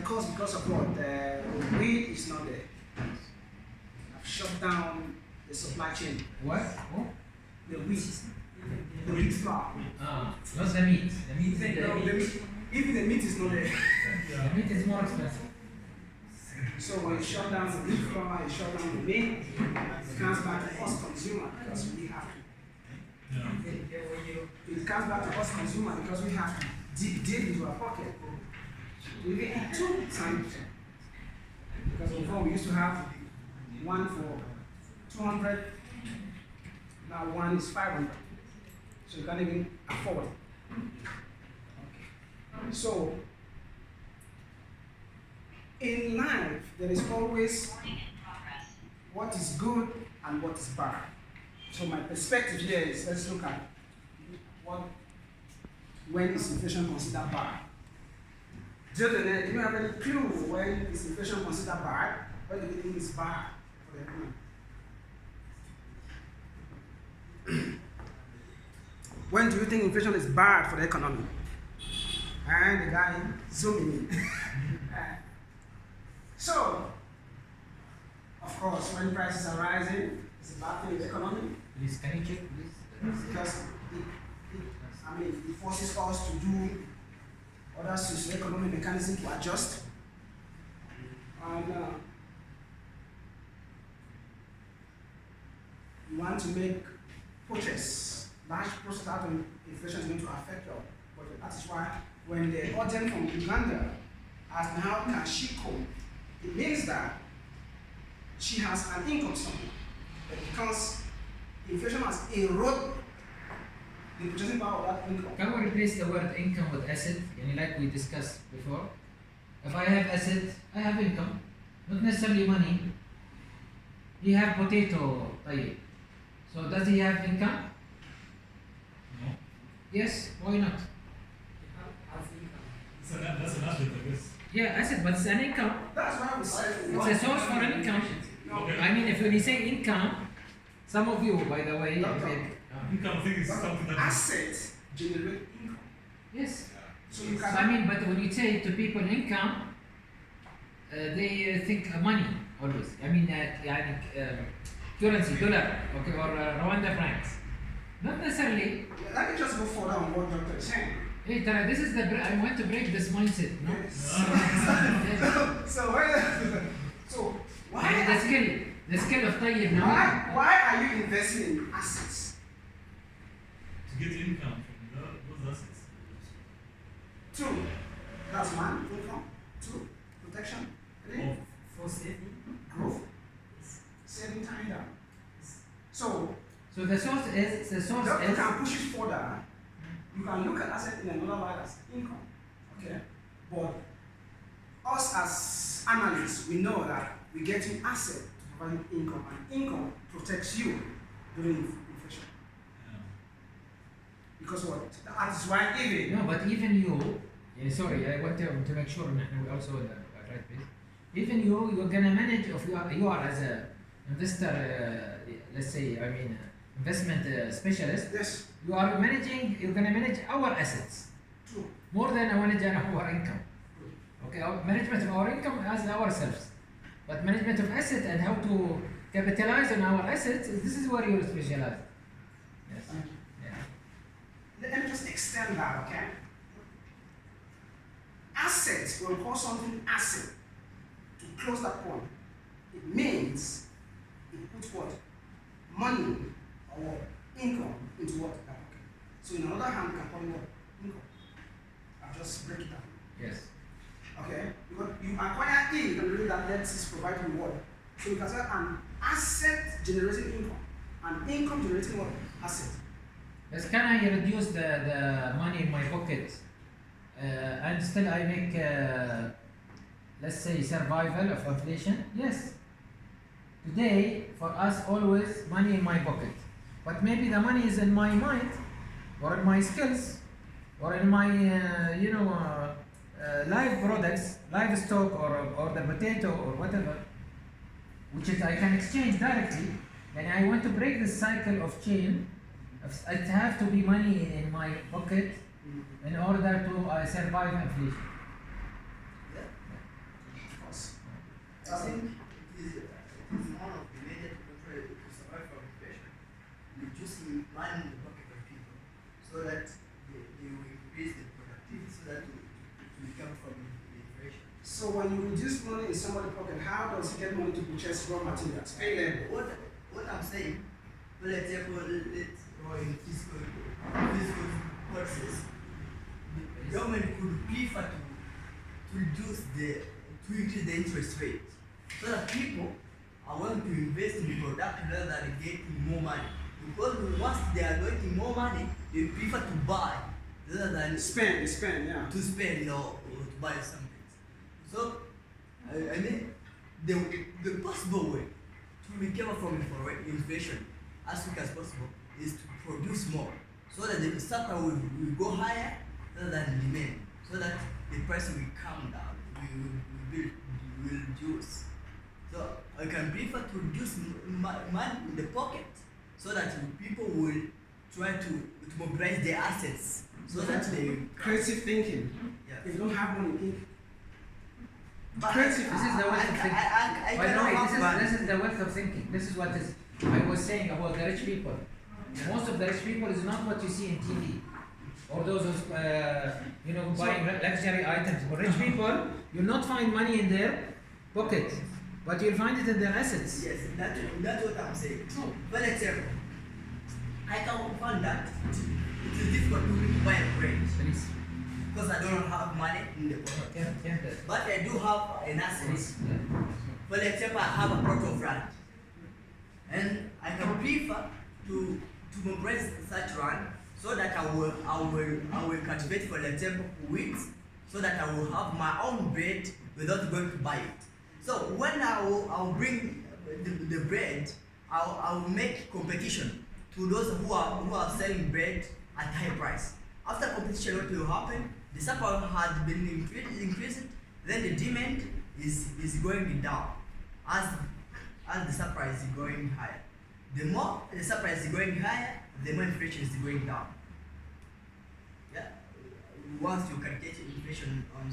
because of what? The wheat is not there. I've shut down the supply chain. What? Oh? The wheat. The wheat flour. Ah, not the meat. The meat is the meat. Even the meat is not there. The meat is more expensive. So when you shut down the wheat flour, you shut down the meat, it comes back to us consumer because we have to. It comes back to us consumer because we have to dig deep into our pocket. We get 2 times. Because before we used to have one for 200, now one is 500. So you can't even afford it. So in life, there is always what is good and what is bad. So my perspective here is, let's look at when is inflation considered bad. Do you have any clue when is inflation considered bad? What do you think is bad for the economy? When do you think inflation is bad for the economy? And the guy zooming in. So, of course, when prices are rising, it's a bad thing in the economy. Please, can you check, please? Because it forces us to do other socio-economic mechanisms to adjust. And you want to make protests, large protests out of inflation is going to affect your budget. That is why when the audience from Uganda asks how can she cope, it means that she has an income somewhere. But because inflation has eroded the purchasing power of that income. Can we replace the word income with asset? Like we discussed before. If I have asset, I have income. Not necessarily money. He have potato. So does he have income? No. Yes, why not? That's an asset, I guess. Yeah, asset, but it's an income. That's why we say it's a source for an income. Okay. I mean, if when you say income, some of you, by the way, income thing is something that assets generate income. Yes. So you So, can. I mean, but when you say to people income, they think money always. I mean, currency, dollar, okay, or Rwanda francs. Not necessarily. Let me just go further on what Dr. is saying. Hey, Tara, this is I want to break this mindset, no? Yes. So why? I mean, the skill of Tayyib now. Why are you investing in assets? to get income from those assets. 2, that's 1, income. 2, protection. 3, For saving. growth. Saving time down. So the source is you can push it further. You can look at asset in another light as income. Okay? But us as analysts, we know that we get you asset to provide income, and income protects you during inflation. Yeah. Because what? That is why even no, but even you. Sorry, I want to make sure we also on the right page. Even you're gonna manage. If you are as a investor, let's say, investment specialist. yes, You're gonna manage our assets true. more than manage our income. Okay, our management of our income as ourselves, but management of asset and how to capitalize on our assets, this is where you're specialized. Yes. Thank you. Yeah. Let me just extend that, okay? Assets, when we call something asset, to close that point, it means it puts what? Money or what? Income into what? That pocket. So in another hand, we can call it what? Income. I'll just break it down. Yes. Okay? Because you acquire it, and really that lets is providing what? So you can say an asset generating income. An income generating what? Asset. Yes. Can I reduce the money in my pocket and still I make let's say survival of inflation? Yes. Today, for us, always money in my pocket. But maybe the money is in my mind, or in my skills, or in my, live products, livestock, or the potato, or whatever, which is I can exchange directly. And I want to break this cycle of chain. It have to be money in my pocket in order to survive inflation. I think it is one of the major control to survive from inflation, reducing money in the pocket of people, so that they will increase the productivity, so that to recover from inflation. So when you reduce money in somebody's pocket, how does he get money to purchase raw materials? Pay labor. What I'm saying, for example, let's go in fiscal policies, the government could prefer to reduce to increase the interest rate, so that people are willing to invest in the product rather than getting more money. Because once they are getting more money, they prefer to buy rather than spend, yeah. To spend or to buy something. So, I mean, the possible way to recover from inflation as quick as possible is to produce more, so that the supply will go higher rather than demand, so that the price will come down, will reduce. So I can prefer to reduce money in the pocket, so that people will try to mobilize their assets, so that they creative thinking. Yeah. If you don't have money, think. But This is the wealth of thinking. I By the way, cannot this is the wealth of thinking. This is what is I was saying about the rich people. Most of the rich people is not what you see in TV, or those who's, buying luxury items. For rich people, you'll not find money in their pocket, but you'll find it in their assets. Yes, that's what I'm saying. True. For example, I can find that it is difficult to buy a bread Please. because I don't have money in the pocket. But I do have an asset. For example, I have a plot of land, and I can prefer to mobilize such land, so that I will cultivate, for example, wheat, so that I will have my own bread without going to buy it. So when I will bring the bread, I will make competition to those who are selling bread at high price. After competition, what will happen? The supply has been increased, then the demand is going down as the supply is going higher. The more the supply is going higher, the more inflation is going down. Yeah. Once you calculate inflation on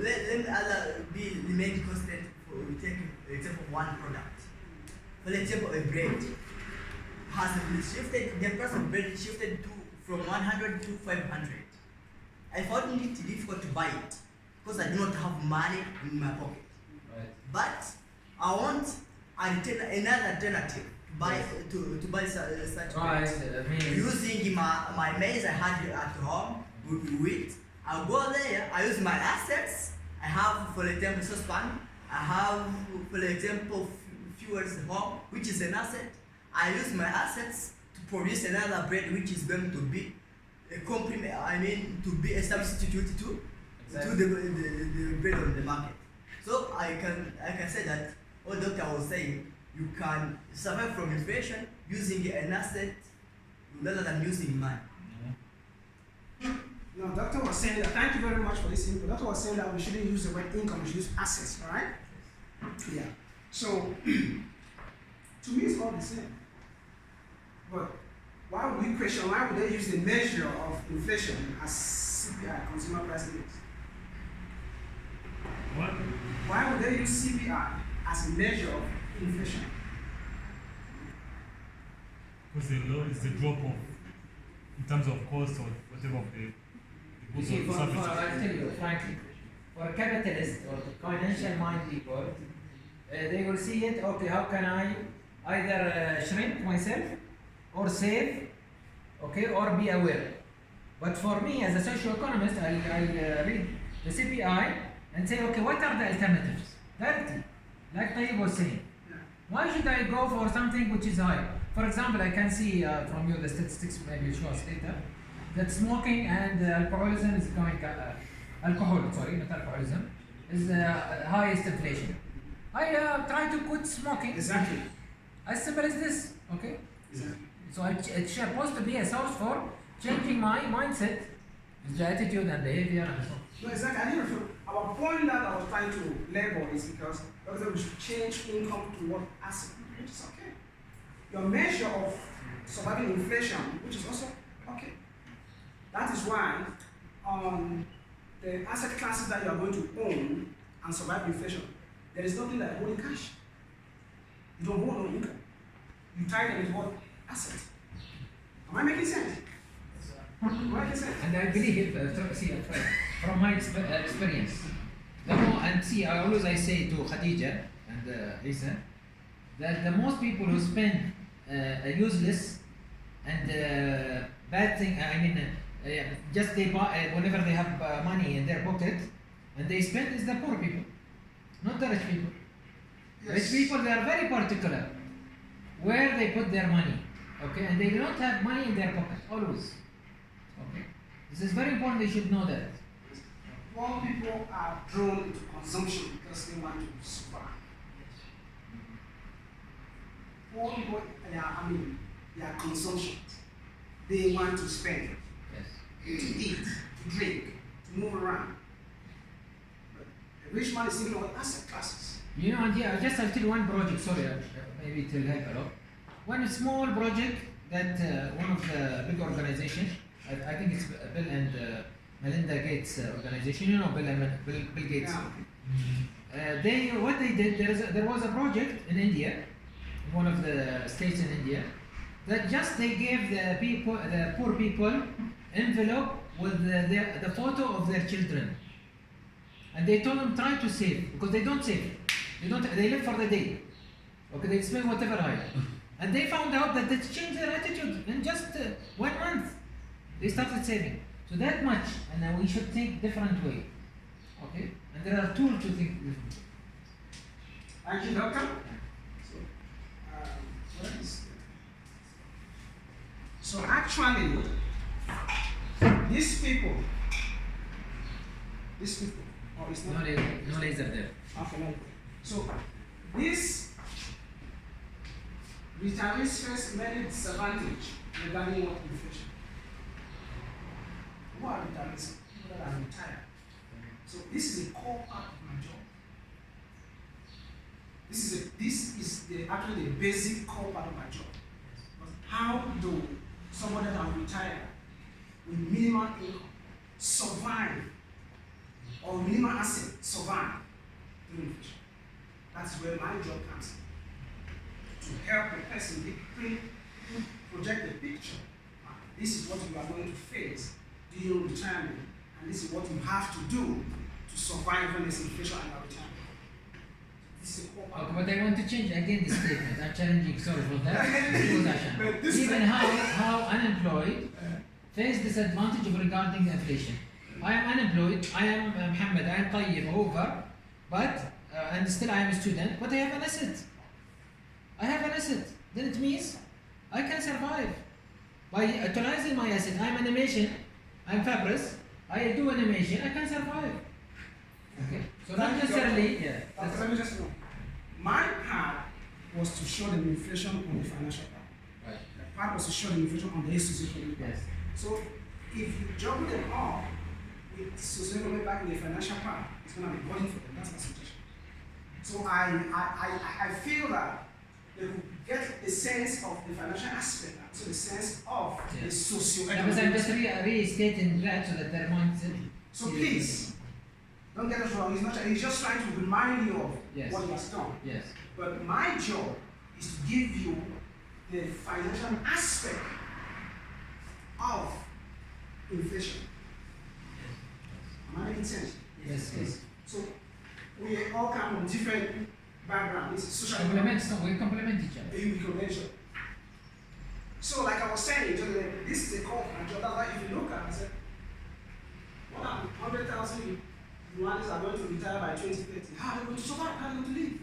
let me remain constant for take example one product. For example, a bread has shifted, the price of bread shifted from 100 to 500. I found it difficult to buy it because I do not have money in my pocket. Right. But I want another alternative to buy such Right. bread. Using my maize I had at home with wheat. I'll go there, I use my assets. I have, for example, saucepan. I have, for example, fuels at home, which is an asset. I use my assets to produce another bread, which is going to be a complement, to be a substitute to the bread on the market. So I can say that what doctor was saying, you can survive from inflation using an asset rather than using money. No, doctor was saying that, thank you very much for this input. Doctor was saying that we shouldn't use the word income, we should use assets, right? Yeah. So, to me it's all the same. But why would we question, why would they use the measure of inflation as CPI, Consumer Price Index? What? Why would they use CPI as a measure of inflation? Because the law is the drop off in terms of cost or whatever of the You goods see, or I'll services. tell you frankly, for a capitalist or financial mind people, they will see it, okay, how can I either shrink myself or save, okay, or be aware. But for me, as a socio-economist, I read the CPI and say, okay, what are the alternatives? Directly, like Tayyip was saying. Why should I go for something which is higher? For example, I can see from you the statistics, maybe you show us later, that smoking and alcoholism is going, not alcoholism, is highest inflation. I try to quit smoking. Exactly. As simple as this, okay? Exactly. So it's supposed to be a source for changing my mindset, the attitude and behavior and so on. No, exactly. I didn't feel, our point that I was trying to label is because we should change income to what asset, which is okay. Your measure of surviving inflation, which is also okay. That is why the asset classes that you are going to own and survive inflation. There is nothing like holding cash. You don't hold no income. You tie them with what? Asset. Am I making sense? Am I making sense? And I believe, from my experience, the more, and see, I say to Khadija and Isa, that the most people who spend useless and bad thing, just they buy whenever they have money in their pocket, and they spend is the poor people, not the rich people. Yes. Rich people, they are very particular where they put their money, okay, and they don't have money in their pocket always. Okay, this is very important. They should know that. Poor people are drawn into consumption because they want to survive. Poor people, they are consumption. They want to spend, Yes. to eat, to drink, to move around. But the rich man is thinking about asset classes. You know, and yeah, I'll tell you one project. Sorry, maybe it will help a lot. One small project that one of the big organizations, I think it's Bill and Melinda Gates organization. You know Bill Gates. Yeah. What they did, there was a project in India, in one of the states in India, that just they gave the poor people, envelope with the photo of their children, and they told them try to save because they don't save, they live for the day, okay, they spend whatever I, and they found out that it changed their attitude in just 1 month. They started saving. So that much, and we should think different way, okay? And there are tools to think different. Thank you, doctor. So, what is so actually, these people, oh, it's not. No laser there. Okay, no. So, these retirees face many disadvantages regarding what inflation. Who are retirees? People that are retired. So this is a core part of my job. This is actually the basic core part of my job. But how do somebody that are retired with minimal income survive, or minimal asset survive during inflation? That's where my job comes in. To help the person project the picture. This is what you are going to face during retirement, and this is what you have to do to survive when there's inflation and retirement. This is a core part. Okay, but I want to change again the statement. I'm challenging, sorry for that. But this Even how unemployed face disadvantage regarding inflation. I am unemployed, I am Muhammad, I am Tayyib, over, but, and still I am a student, but I have an asset. I have an asset. Then it means I can survive. By utilizing my asset, I'm animation, I'm Fabrice, I do animation, I can survive. Okay? So not necessarily, yeah. Let me just know. My part was to show the inflation on the financial part. Right. The part was to show the inflation on the socioeconomic part. Yes. So if you jump them off with socioeconomic back in the financial part, it's going to be burden for them. That's my suggestion. So I feel that they will get a sense of the financial aspect, so the sense of the Yeah, but I'm just socioeconomic. restating that so that their mindset. So please, don't get us wrong. He's just trying to remind you of Yes. what he has done. Yes. But my job is to give you the financial aspect of inflation. Am I making sense? Yes. Yes. So we all come from different backgrounds. Social We complement each other. convention. So like I was saying, this is a call for my job. That's why if you look at it, I said, what are 100,000 Rwandans are going to retire by 2030? How are they going to survive? How are they going to live?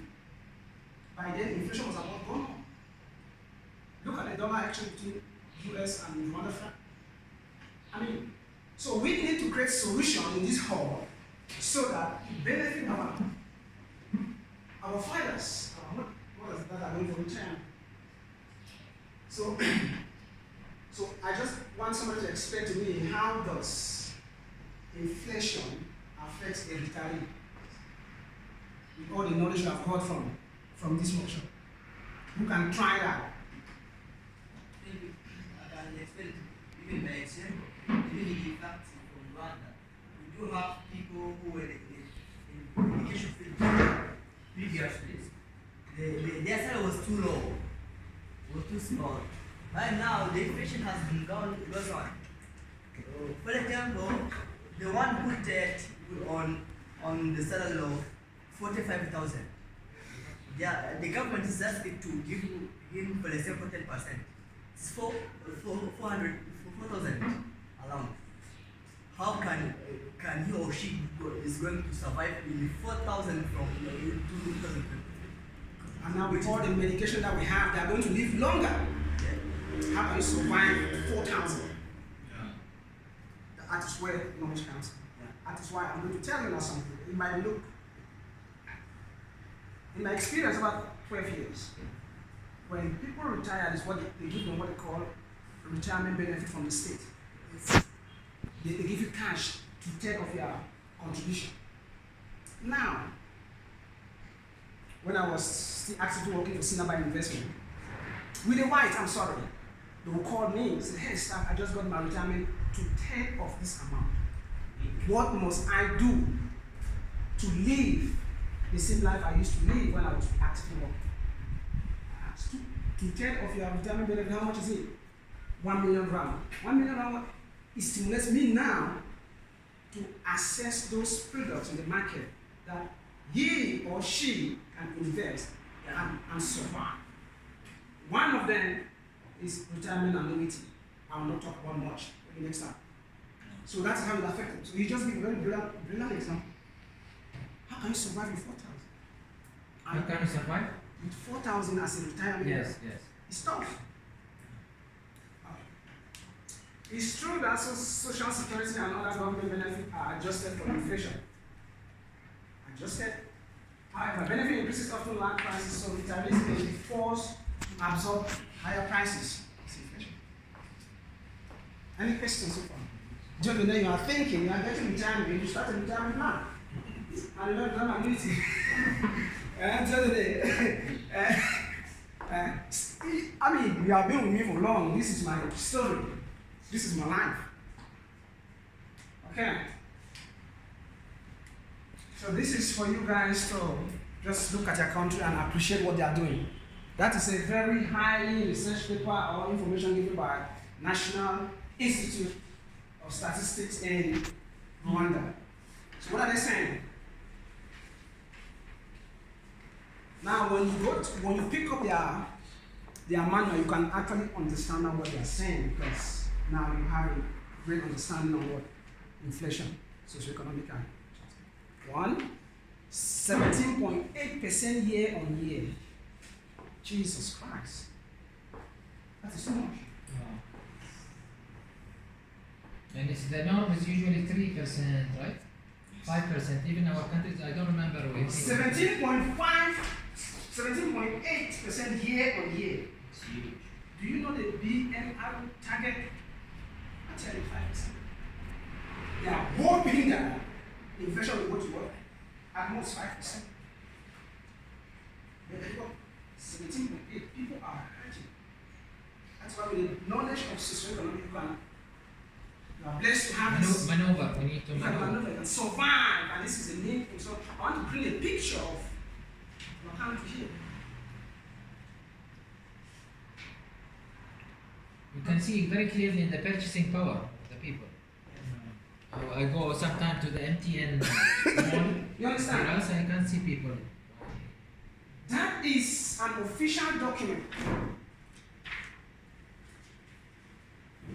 By then, inflation was about gone on. Look at the dollar exchange between US and Rwanda franc. I mean, so we need to create solution in this hall so that it benefit our fathers, our mothers that are going to return. So, so I just want somebody to explain to me, how does inflation affect a retiree? With all the knowledge you have got from this workshop, who can try that? Maybe I can explain even by example. Even in fact from Rwanda, we do have people who were in education previously, their salary was too low, was too small. Right now, the inflation has been goes on. For example, the one who did on the salary of 45,000. The government is asking to give him, for example, 10%. It's 4,000 allowance. How can he or she is going to survive in 4,000 from 2,000? And now with all the medication that we have, they are going to live longer. Yeah. How can you survive 4,000? That is where knowledge comes. That is why I'm going to tell you now something. It might look, in my experience, about 12 years, when people retire, is what they give them what they call retirement benefit from the state. They give you cash to take of your contribution. Now, when I was still actively working for Sinaba Investment, with a white, I'm sorry, they will call me and say, hey staff, I just got my retirement to take of this amount. What must I do to live the same life I used to live when I was actively working? I asked, to take of your retirement benefit, how much is it? 1 million rand. 1 million rand, it stimulates me now to assess those products in the market that he or she can invest and survive. One of them is retirement annuity. I will not talk about much maybe next time. So that's how it affects them. So you just give a very brilliant example. How can you survive with 4,000? How can you survive? With 4,000 as a retirement? Yes. It's tough. It's true that social security and other government benefits are adjusted for inflation. However, benefit increases often lag prices, so retirees may be forced to absorb higher prices. It's inflation. Any questions so far? Just when you are thinking, you are getting retirement, you start a retirement plan. And you don't have annuity. I mean, you have been with me for long. This is my story. This is my life. Okay. So this is for you guys to just look at your country and appreciate what they are doing. That is a very highly researched paper or information given by National Institute of Statistics in Rwanda. So what are they saying? Now when you pick up their manual, you can actually understand what they are saying, because now you have a great understanding of what inflation, socioeconomic and 17.8% year on year. Jesus Christ. That is too much. Wow. And the norm is usually 3%, right? 5%. Even our countries, I don't remember. 17.8% year on year. It's huge. Do you know the BNR target? I tell you 5%. They are hoping that inflation will go to what? At most 5%. But people, 17.8, people are hurting. That's why with the knowledge of socioeconomic, you are blessed to have this. Maneuver, we need to You can maneuver. maneuver and survive, and this is the main thing. So I want to bring a picture of your country here. You can see very clearly in the purchasing power of the people. I go sometimes to the MTN mall. You understand? Or else I can't see people. That is an official document.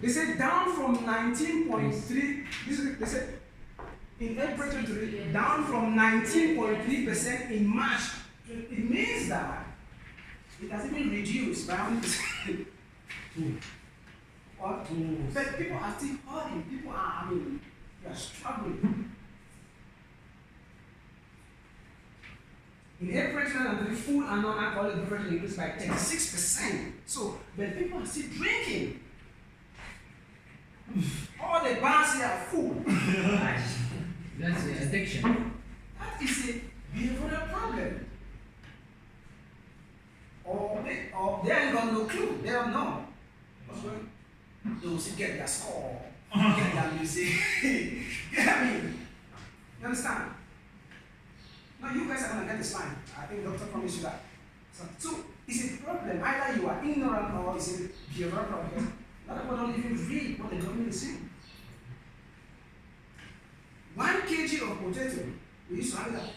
They said down from 19.3. They said in April 23, down from 19.3% in March. It means that it has even reduced by 1%. But people are still hurting. People are, they are struggling. In April 2023, full and non-alcoholic beverage increased by 36%. So, but people are still drinking. All the bars here are full. That's addiction. That is a behavioral problem. Or they ain't got no clue. They don't know what's going on. They will still get their score, get their music. You understand? Now you guys are time and get this line. I think doctor promised you that. So it's a problem. Either you are ignorant or it's a behavioral problem. Because a lot of people don't even read what the government is saying. 1 kg of potato, we used to have it at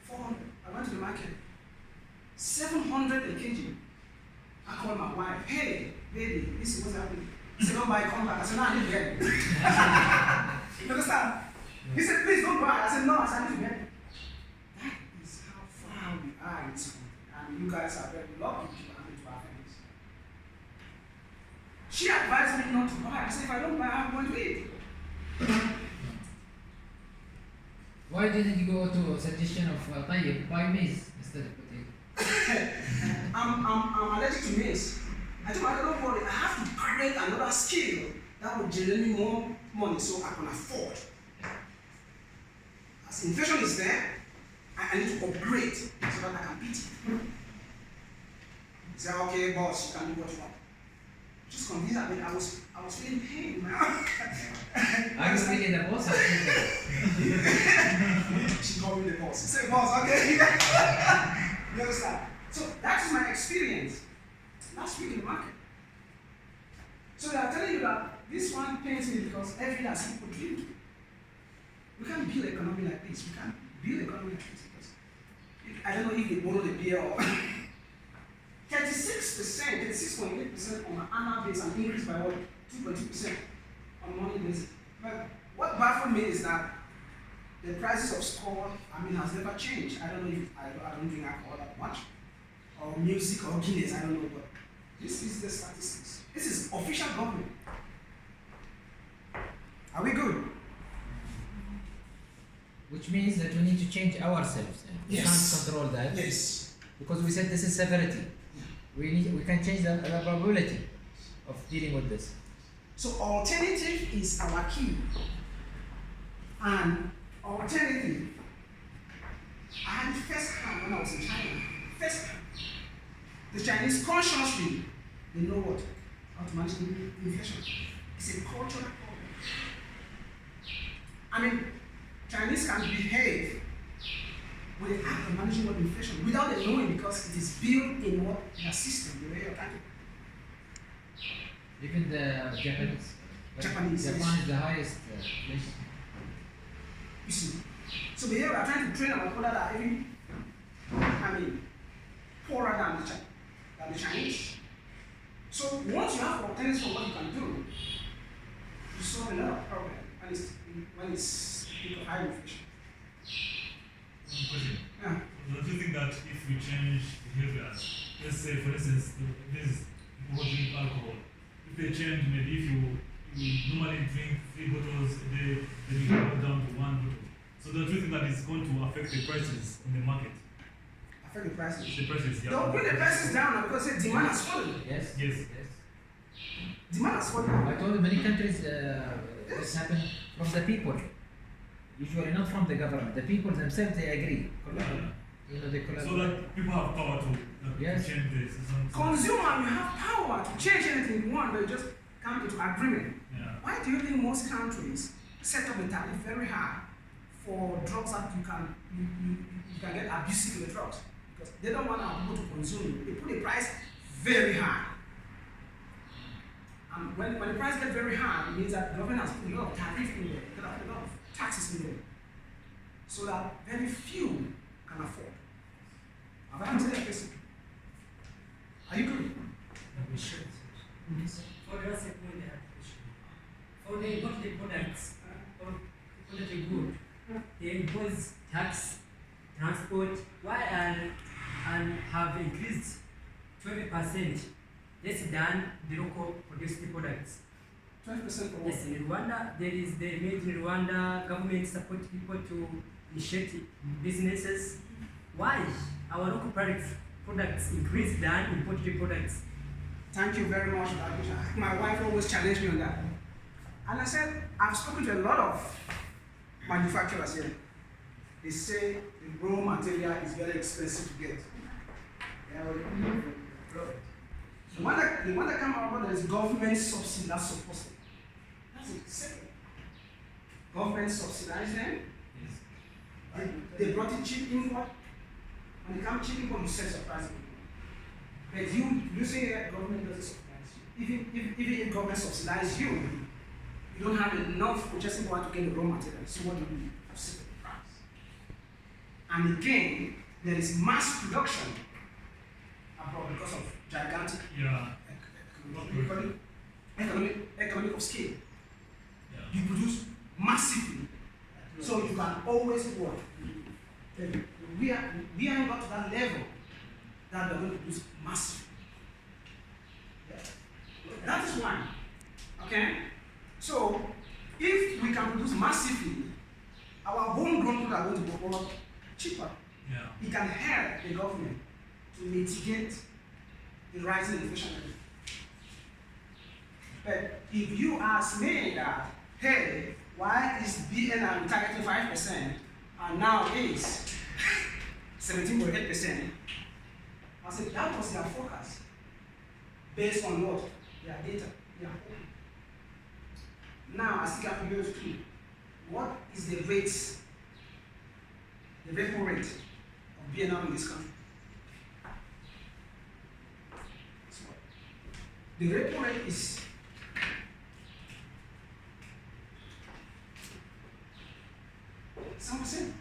400. I went to the market. 700 a kg. I called my wife, hey, baby, this is what's happening. He said, don't buy, come back. I said, no, I need to get it. You understand? He said, please don't buy. I said, no, I need to get it. That is how far we are in this country. And you guys are very lucky to have into our families. She advised me not to buy. I said, if I don't buy, I'm going to eat. Why didn't you go to a suggestion of طيب, buy maize instead of potato? I'm allergic to maize. I told my don't worry, I have to create another skill that will generate me more money so I can afford. As inflation is there, I need to upgrade so that I can beat it. He said, okay, boss, you can do what you want. Just convinced that I was feeling pain, man. I was thinking the boss. She called me the boss. He said, boss, okay. You understand? So that's my experience last week in the market. So they are telling you that this one pains me because every day I see people drink. We can't build economy like this. We can't build economy like this because I don't know if they borrow the beer or 36%, 36.8% on an annual basis and increased by what? 2.2% on a monthly basis. But what baffled me is that the prices of Skol, has never changed. I don't know if I don't drink alcohol that much, or music or Guinness, I don't know, but this is the statistics. This is official government. Are we good? Which means that we need to change ourselves. We Yes. can't control that. Yes. Because we said this is severity. We can change the probability of dealing with this. So alternative is our key. And alternative, I had it first hand when I was in China. First hand. The Chinese consciously, they know what? How to manage inflation. It's a cultural problem. Chinese can behave with the act of managing what inflation without them knowing because it is built in what their system, the way you're thinking. Even the Japanese. Japanese, Japan yes. is the highest place. You see. So we are trying to train our people that are even, poorer than the Chinese. So once you have alternatives for what you can do, you solve a lot of problems when it's because of high inflation. One question. Yeah. Do you think that if we change behavior, let's say for instance, these people who drink alcohol, if they change, maybe if you normally drink 3 bottles a day, then you go down to 1 bottle. So do you think that is going to affect the prices in the market? Affect the prices. The prices, yeah. They'll bring the prices down now because the demand has fallen. Yes. Yes. Demand has fallen. I told you many countries this happened from the people. Usually not from the government. The people themselves, they agree. They collaborate. So that people have power to Yes. change this. Consumer, you have power to change anything you want, but you just come into agreement. Yeah. Why do you think most countries set up a tariff very high for drugs that you can get abusive with the drugs? Because they don't want our people to consume. They put the price very high. And when the price gets very high, it means that the government has put a lot of tariff in there, a lot of taxes in there, so that very few can afford. Have I answered that question? Are you good? We should. For your second question, for the imported products or quality good, they impose tax, transport, and have increased 20% less than the local produced products. 20% for what? Yes, in Rwanda, there is the made in Rwanda government support people to initiate businesses. Why our local products increase than imported products? Thank you very much for that question. My wife always challenged me on that. And I said, I've spoken to a lot of manufacturers here. They say the raw material is very expensive to get. The one that come out, there is government subsidy that's supposed to. That's it. Second. Government subsidized them. Yes. They brought it cheap import. When it comes to chicken, you set surprising people. But you say that government doesn't subsidize you. Even if government subsidizes you, you don't have enough purchasing power to get the raw material. So what do you do? You set the price. And again, there is mass production abroad because of gigantic economic of scale. Yeah. You produce massively, so you can always work. We haven't got to that level that we're going to produce massively. Yeah. That is one. Okay? So, if we can produce massively, our homegrown people are going to work cheaper. Yeah. It can help the government to mitigate the rising inflation level. But if you ask me that, hey, why is BNI targeting 5% and now is 17.8%? I said that was their forecast based on what? Their data. Their own. Now I still have to go through what is the rates, the repo rate of BNI in this country. So, the repo rate is 7%.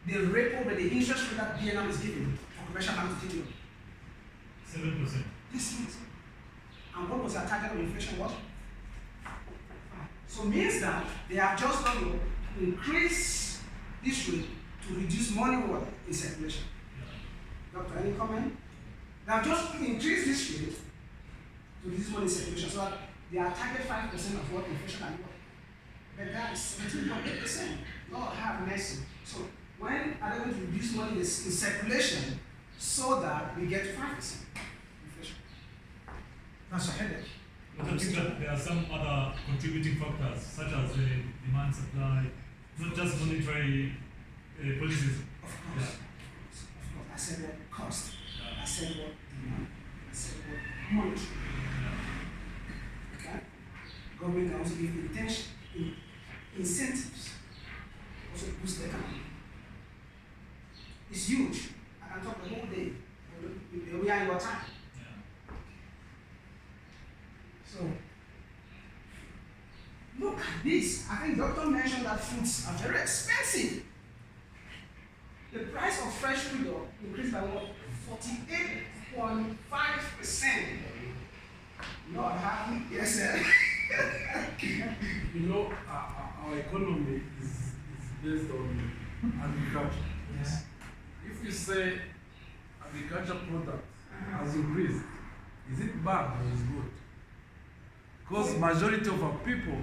The repo rate, the interest rate that BNI is giving for commercial banks to take loan. 7%. This is. And what was their target of inflation? What? So means that they have just done to increase this rate to reduce money what in circulation. Yeah. Doctor, any comment? They have just increased this rate to reduce money in circulation so that they are target 5% of what inflation and what. But that is 17.8%. Lord have mercy. So when are they going to reduce money in circulation so that we get 5% inflation? That's a headache. But I think that there are some other contributing factors, such as the demand supply, not just monetary policies. Of course. Of course. I said what cost. Yeah. I said what demand. I said what monetary. Okay? Government can also give intention, incentives, also boost the economy. It's huge. I can talk the whole day. We are in your time. Yeah. So, look at this. I think Doctor mentioned that foods are very expensive. The price of fresh food increased by what? 48.5%. Lord have me. Yes, sir. You know, our economy is based on agriculture. Yes. If you say agriculture product has increased, is it bad or is good? Because majority of our people,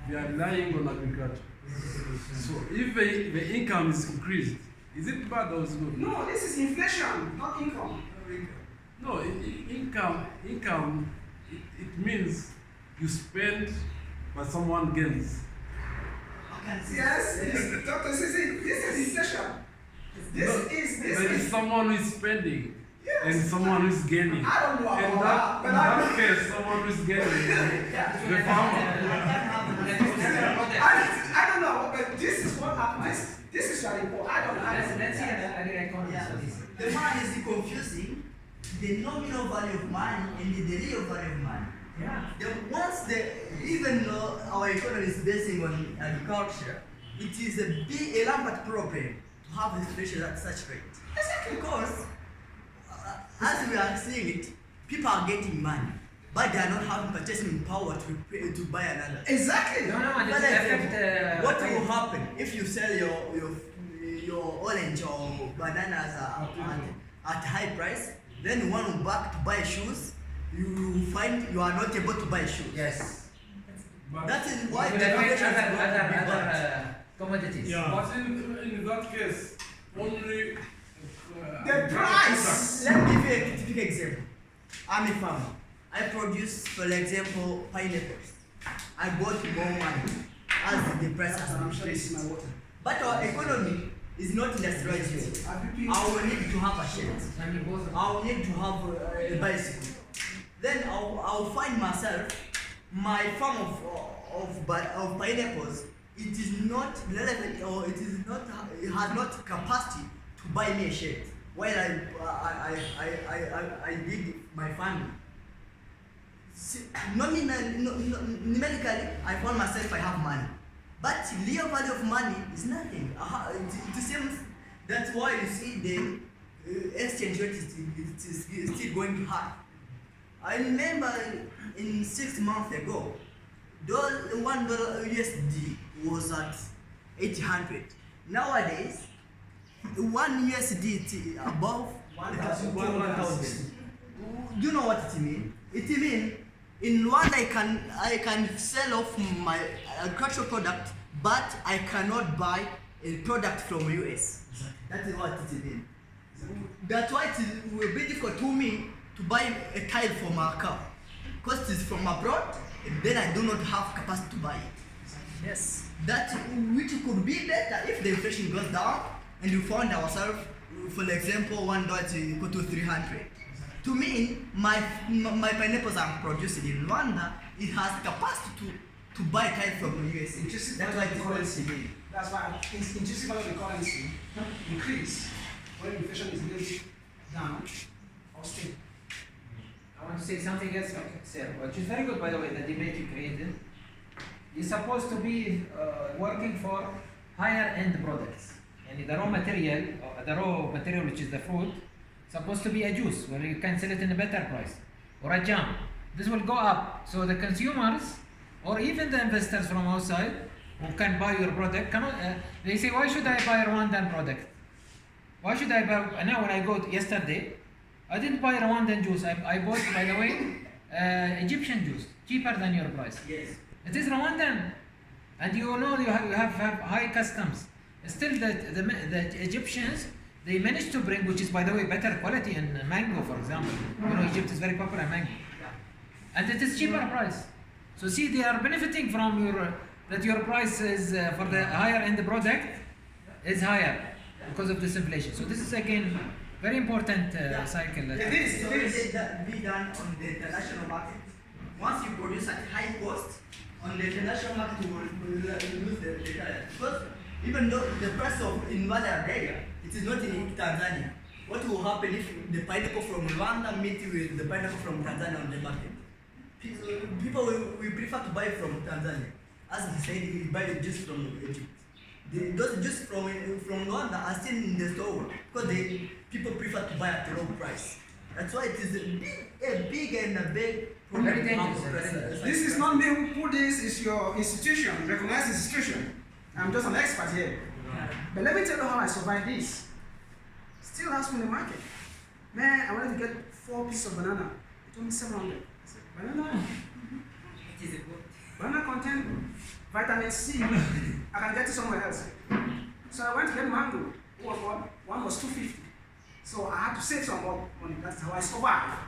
they are relying on agriculture. So if the income is increased, is it bad or is it good? No, this is inflation, not income. No, income, it means you spend, but someone gains. Yes, Doctor says this is inflation. This There is is. someone who is spending Yes. and someone who is gaining. I don't know In about that, that, in that case, someone who is gaining, the farmer. I don't know, but this is what happens. This is very important. I don't know. Let's see the economist for this. The one is confusing the nominal value of money and the real value of money. Yeah. Even though our economy is basing on agriculture, it is a rampant problem to have inflation at such rate. Exactly. Because as we are seeing it, people are getting money, but they are not having purchasing power to buy another. Exactly. No, and it For example, affect, what will happen if you sell your orange or bananas at high price? Then you want to back to buy shoes, you find you are not able to buy shoes. Yes. But, That is why It the will affect inflation is going to be bad. other commodities. Yeah. but in that case, only The price. Let me give you a typical example. I'm a farmer. I produce, for example, pineapples. I got more money as the price has I'm sure this is increased. my water. But our economy is not industrialized yet. I will need to have a shed. And you both I will need to have a bicycle. Then I'll find myself, my farm of pineapples it is not relevant, or it has not capacity to buy me a shirt while I did my family. Numerically, I found myself I have money, but real value of money is nothing. It seems that's why you see the exchange rate is still going high. I remember in 6 months ago, $1 USD was at 800. Nowadays, 1 USD above 1,000. Do you know what it means? It means in Rwanda I can sell off my agricultural product, but I cannot buy a product from US. That is what it means. That's why it will be difficult to me to buy a tile for my car, because it's from abroad, and then I do not have capacity to buy it. Yes. That which could be better if the inflation goes down and we found ourselves, for example, $1 is equal to 300. To me, my pineapples I'm producing in Rwanda, it has capacity to buy tile from the US. That's why the currency. That's why intrinsic value of the currency increase when inflation is going down or stable. I want to say something else, sir, which is very good, by the way, the debate you created. You're supposed to be working for higher end products. And the raw material, which is the fruit, supposed to be a juice where you can sell it in a better price, or a jam. This will go up. So the consumers, or even the investors from outside who can buy your product, cannot. They say, why should I buy a Rwandan product? Why should I buy? Now when I go yesterday, I didn't buy Rwandan juice. I bought, by the way, Egyptian juice, cheaper than your price. Yes. It is Rwandan, and you know you have high customs. Still, the Egyptians, they managed to bring, which is, by the way, better quality in mango, for example. You know, Egypt is very popular in mango, and it is cheaper price. So see, they are benefiting from your price is for the higher end product is higher because of this inflation. So this is again very important cycle. It is be done on the international market. Once you produce at high cost, on the international market you will lose the dollar. Because even though the price of in Rwanda area, it is not in Tanzania. What will happen if the pineapple from Rwanda meet with the pineapple from Tanzania on the market? People will prefer to buy from Tanzania. As he said, we buy it just from Egypt. Those juice from Rwanda are still in the store because people prefer to buy at a low price. That's why it is a big problem. Very dangerous. This is not me who put this, is your institution, recognized institution. I'm just an expert here. But let me tell you how I survived this. Still ask me in the market. Man, I wanted to get 4 pieces of banana. It told me 700. I said, banana? It is a good. Banana content vitamin C. I can get it somewhere else. So I went to get mango. What was one? One was 250. So I had to save some more money. That's how I survived.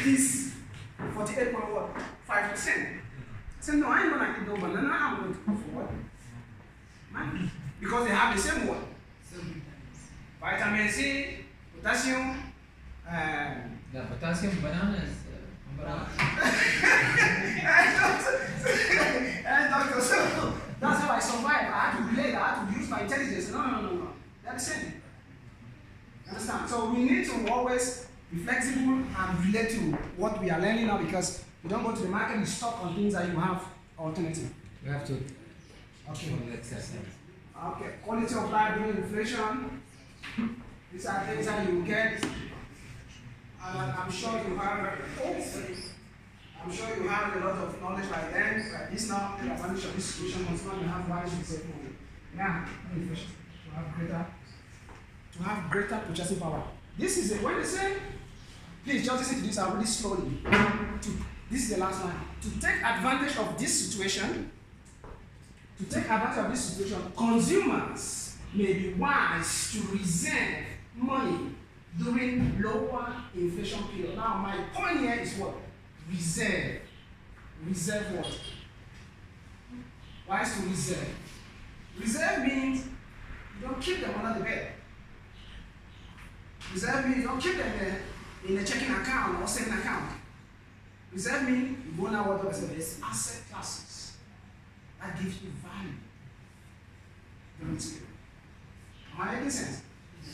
This 48.5%. I said, no, I ain't gonna eat no banana. I'm going to go for what? Man. Because they have the same one. Vitamin C, potassium, The potassium banana is so that's how I survived. I had to relate, I had to use my intelligence. No. They're the same. You understand? So we need to always be flexible and relate to what we are learning now, because you don't go to the market and stock on things that you have alternative. you have to Okay. exercise. Okay. Quality of life during inflation. These are things that you get. And I'm sure you have. I'm sure you have a lot of knowledge by then. Like this now, the advantage of this situation was not you have values to save money. Now, inflation to have greater purchasing power. This is it. When they say, please just listen to this, I'll read it slowly. This is the last line. To take advantage of this situation, consumers may be wise to reserve money during lower inflation period. Now, my point here is what? Reserve. Reserve what? Wise to reserve. Reserve means you don't keep them under the bed. Reserve means you don't keep them in a checking account or saving account. Reserve means you go now what the best asset classes. That gives you value. during this period. Am I making sense?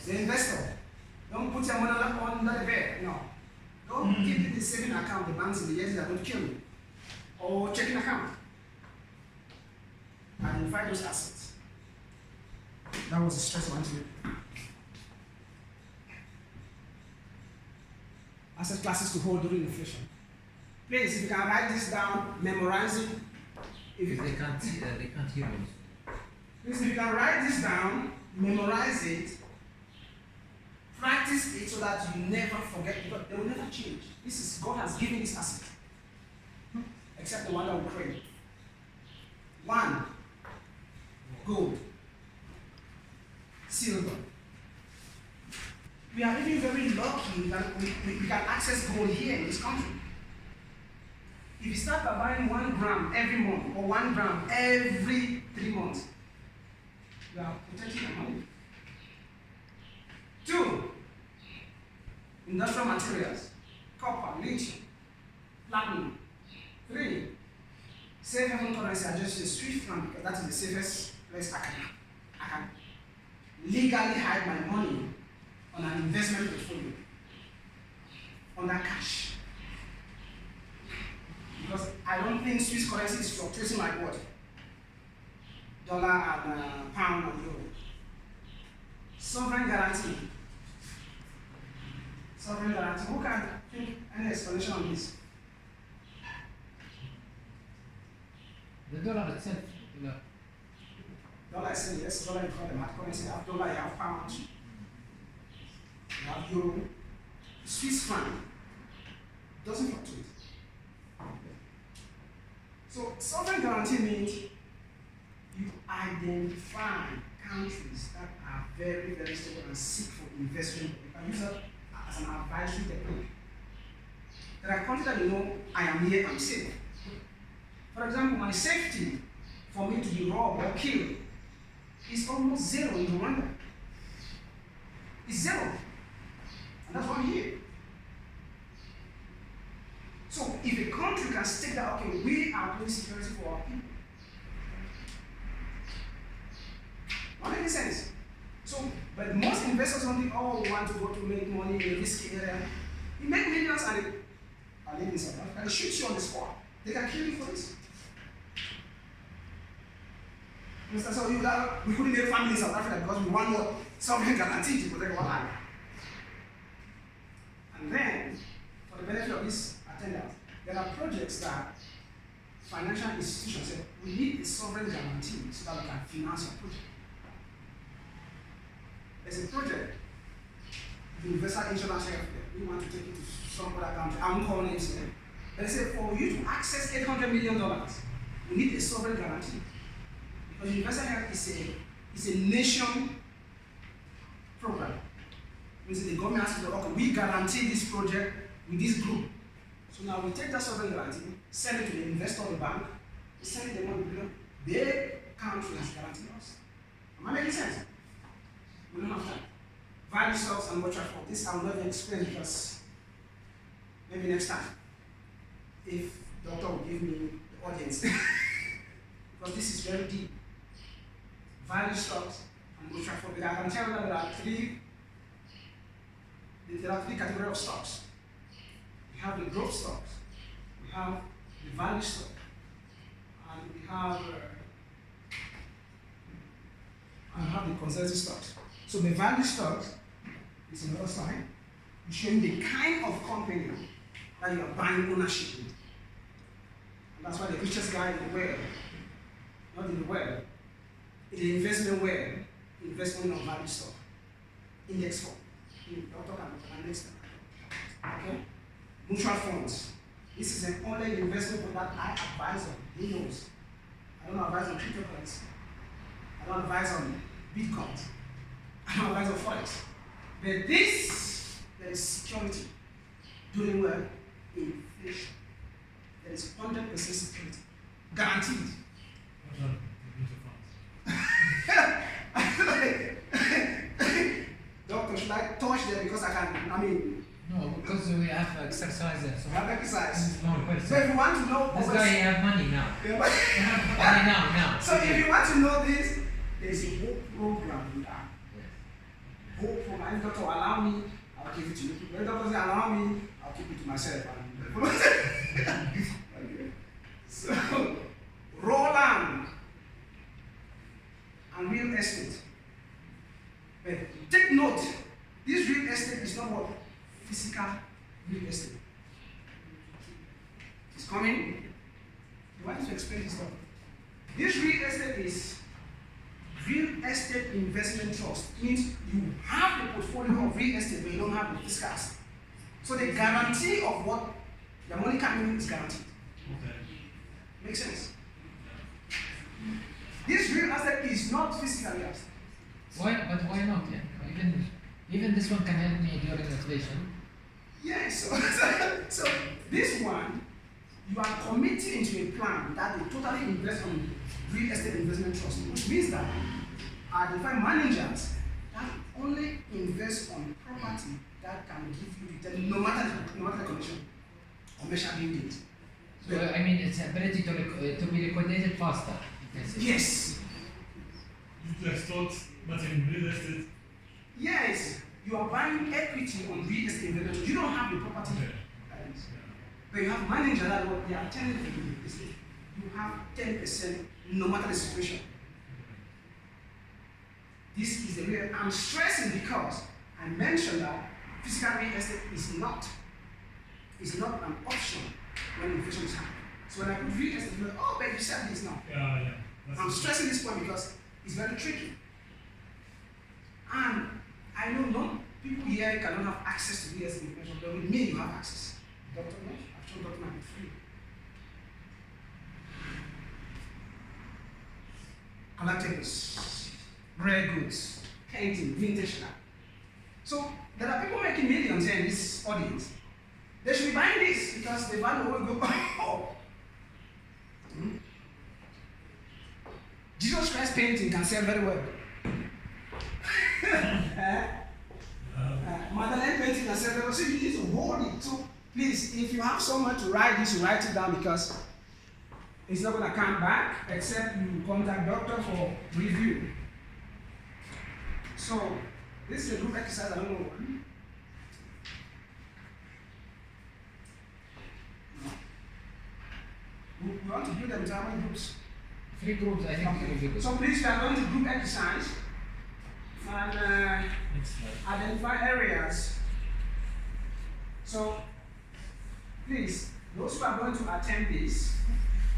The investor, don't put your money under the bed. No. Don't keep it in the saving account, the banks in the years that don't kill you. Or checking account. Identify those assets. That was the stress I wanted to do. Asset classes to hold during inflation. Please, if you can write this down, memorize it. If They can't hear us. Please, if you can write this down, memorize it, practice it so that you never forget, because they will never change. This is God has given this asset, except the one that we crave. One, gold, silver. We are even very lucky that we can access gold here in this country. If you start by buying 1 gram every month or 1 gram every 3 months, you are protecting your money. 2, industrial materials, copper, lithium, platinum. 3, safe haven currency. I just use Swift franc because that is the safest place I can legally hide my money on an investment portfolio under cash. Because I don't think Swiss currency is fluctuating like what? Dollar and pound and euro. Sovereign guarantee. Sovereign guarantee. Who can think any explanation on this? The dollar itself. Dollar is yes, dollar you call them hard currency. You have dollar, you have pound, you have euro. Swiss franc doesn't fluctuate. So sovereign guarantee means you identify countries that are very, very stable and seek for investment. You can use that as an advisory technique. There are countries that you know, I am here, I'm safe. For example, my safety for me to be robbed or killed is almost zero in Rwanda. It's zero. And that's why I'm here. So if a country can state that, okay, we are doing security for our people. Not making sense. So, but most investors only all want to go to make money in a risky area. You make millions and I live in South Africa, they shoot you on the spot. They can kill you for this. So we couldn't get family in South Africa because we want more sovereign guarantee to protect our life. And then, for the benefit of these attendants, there are projects that financial institutions say, we need a sovereign guarantee so that we can finance your project. There's a project, the Universal Insurance Healthcare. We want to take it to some other country. I won't call names here. They say, for you to access $800 million, we need a sovereign guarantee. Because Universal Health is a nation program. Means the government has to say, okay, we guarantee this project with this group. So now we take that sovereign guarantee, send it to the investor or the bank, we send it the money, their country has guaranteed us. Am I making sense? We don't have time. Value stocks and mutual funds. This I will not even explain because maybe next time, if doctor will give me the audience. Because this is very deep. Value stocks and mutual funds. I can tell you that there are three categories of stocks. We have the growth stocks, we have the value stock, and we have the consensus stocks. So the value stocks is another slide. It's showing the kind of company that you are buying ownership in. And that's why the richest guy in the world, not in the world, in the investment world, investment on value stock, index fund. Doctor can next time. Okay? Mutual funds. This is an online investment fund that I advise on. He knows. I don't advise on cryptocurrency. I don't advise on Bitcoins. I don't advise on Forex. But this, there is security. Doing well, inflation. There is 100% security. Guaranteed. Doctor, should I touch there because No, because we have exercises. So we have exercise. No, So if you want to know this guy have money now. Yeah, Money now. so if you want to know this, there's a whole program with that. Whole program. If doctor will allow me, I'll give it to you. If the doctor doesn't allow me, I'll keep it to myself. Okay. So, raw land and real estate. But take note, this real estate is not what physical real estate. It's coming. I want to explain this stuff. This real estate is real estate investment trust. It means you have the portfolio of real estate, but you don't have the physical asset. So the guarantee of what the money coming in is guaranteed. Okay. Makes sense? This real estate is not physical asset. Why? But why not? Yeah? Even this one can help me during inflation. Yes. So this one, you are committing into a plan that they totally invest on real estate investment trust, which means that defined managers that only invest on property that can give you return no matter the condition or measure being did. So I mean, it's ability to be liquidated faster. You can say. Yes. It's like stocks, but in real estate. Yes. You are buying equity on real estate investment trust. You don't have the property. Okay. But you have managers that what they are telling you you have 10% no matter the situation. This is the real. I'm stressing because I mentioned that physical real estate is not an option when inflation is happening. So when I put real estate, like, oh, but you said this now. Yeah. I'm stressing this point because it's very tricky. And I know not people here cannot have access to real estate information, but with me you have access. Doctor, no? I've shown Dr. Nabi free. Collectibles, rare goods, painting, vintage art. So there are people making millions here in this audience. They should be buying this because the value will go up. Jesus Christ painting can sell very well. Madeleine painting can sell very well. So you need to hold it. So please, if you have someone to write this, you write it down because it's not going to come back except you contact doctor for review. So this is a group exercise. I don't know. We want to do them into how many groups? 3 groups, I think. Okay. Will be good. So please, we are going to group exercise and Next slide. identify areas. So please, those who are going to attend this,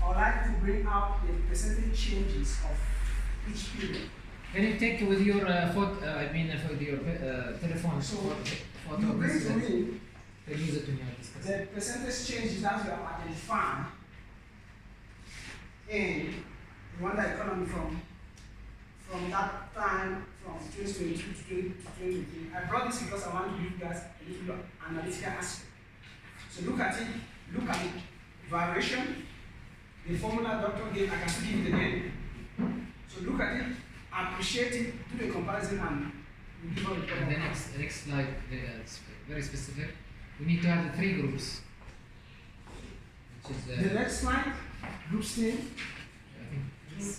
I would like to bring out the percentage changes of each period. Can you take with your with your telephone? So photo you of bring this, to me can use it when you are discussing. the percentage changes that we have identified in Rwanda economy from that time, from 2022 to 2023. I brought this because I want to give you guys a little analytical aspect. So look at it, variation, the formula doctor gave, I can still give it again. So look at it, appreciate it, do the comparison, and we give all the And the next slide, it's very specific. We need to have the 3 groups, which is the next slide, groups team. I think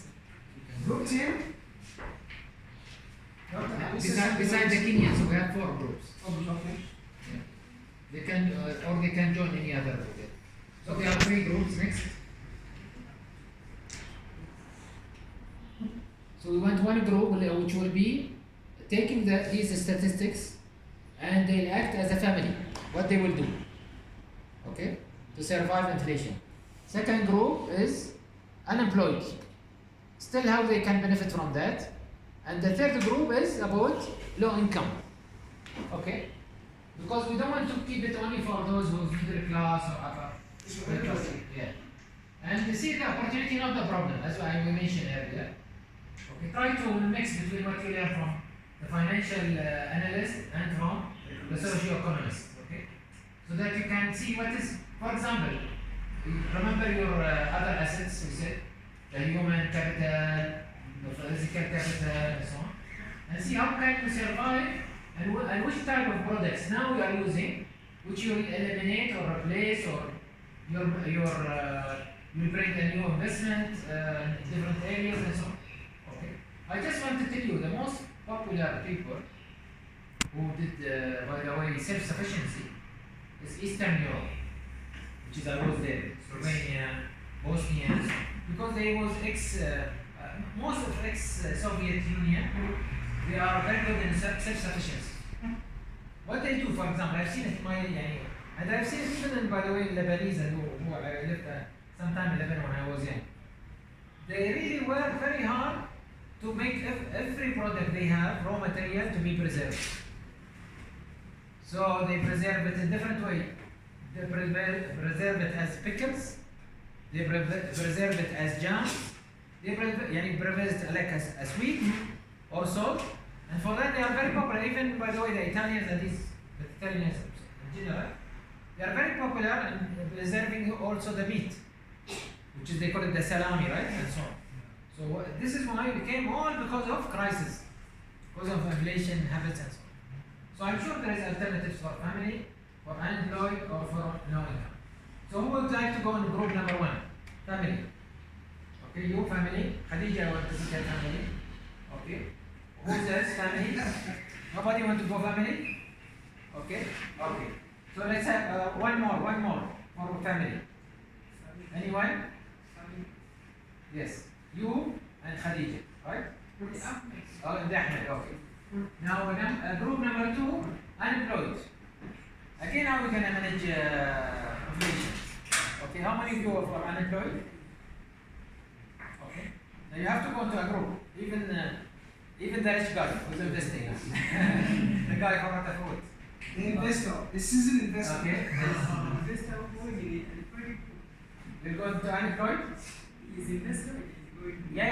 Group team. Besides the Kenyans, we have 4 groups. Okay. Yeah. They can or they can join any other group. So we have 3 groups. Next. So we want one group which will be taking these statistics and they'll act as a family. What they will do, okay, to survive inflation. Second group is unemployed. Still how they can benefit from that. And the third group is about low income. Okay? Because we don't want to keep it only for those who's middle class or upper. Yeah. And you see the opportunity, not the problem, as I mentioned earlier. Okay, try to mix between what you learn from the financial analyst and from the socio-economist. Okay? So that you can see what is, for example, remember your other assets, we said, the human capital, the physical capital, and so on. And see how can you survive and which type of products now you are using, which you will eliminate or replace, or you bring a new investment in different areas and so on. Okay. I just want to tell you the most popular people who did, by the way, self-sufficiency is Eastern Europe, which is I was there, Romania, Bosnia, because they was most of ex-Soviet Union, they are very good in self-sufficiency. What they do, for example, I've seen it in my area, and I've seen it even in, by the way, in Lebanese, and who I lived sometime in Lebanon when I was young. They really work very hard to make every product they have, raw material, to be preserved. So they preserve it in different way. They preserve it as pickles, they preserve it as jams, they preserve it like a sweet or salt, and for that they are very popular. Even, by the way, the Italians and these vegetarians in general, they are very popular in preserving also the meat, which is they call it the salami, right, and so on. So this is why it came all because of crisis, because of inflation habits and so on. So I'm sure there is alternatives for family, for unemployed, or for no income. So who would like to go in group number 1? Family. Okay, you family. Khadija wants to say family. Okay. Who says family? Nobody want to go family? Okay. Okay. So let's have one more for family. Anyone? Yes. You and Khadija, right? Oh, and Ahmed, okay. Now, group number 2, unemployed. Again, how we can manage inflation? Okay, how many of you are unemployed? Okay. Now you have to go to a group. Even the rich guy who's investing. The guy from the fruit. The investor, the seasoned investor. Okay. Investor going You're going to unemployed? is investor is going. Yeah,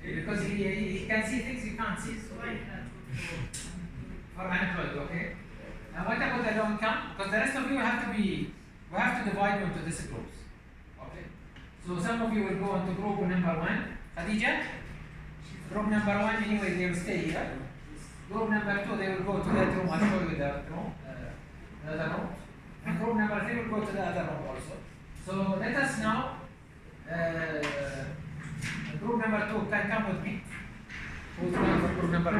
you know. Because he can see things you can't see. So for unemployed, okay? And what about the low income? Because the rest of you we have to divide you into these groups. Okay? So some of you will go into group number 1. Khadija? Group number 1, anyway, they will stay here. Group number 2, they will go to that room. I'll show you the room, another room. And group number 3 will go to the other room also. So let us now, group number 2 can come with me. Who's going for group number 2?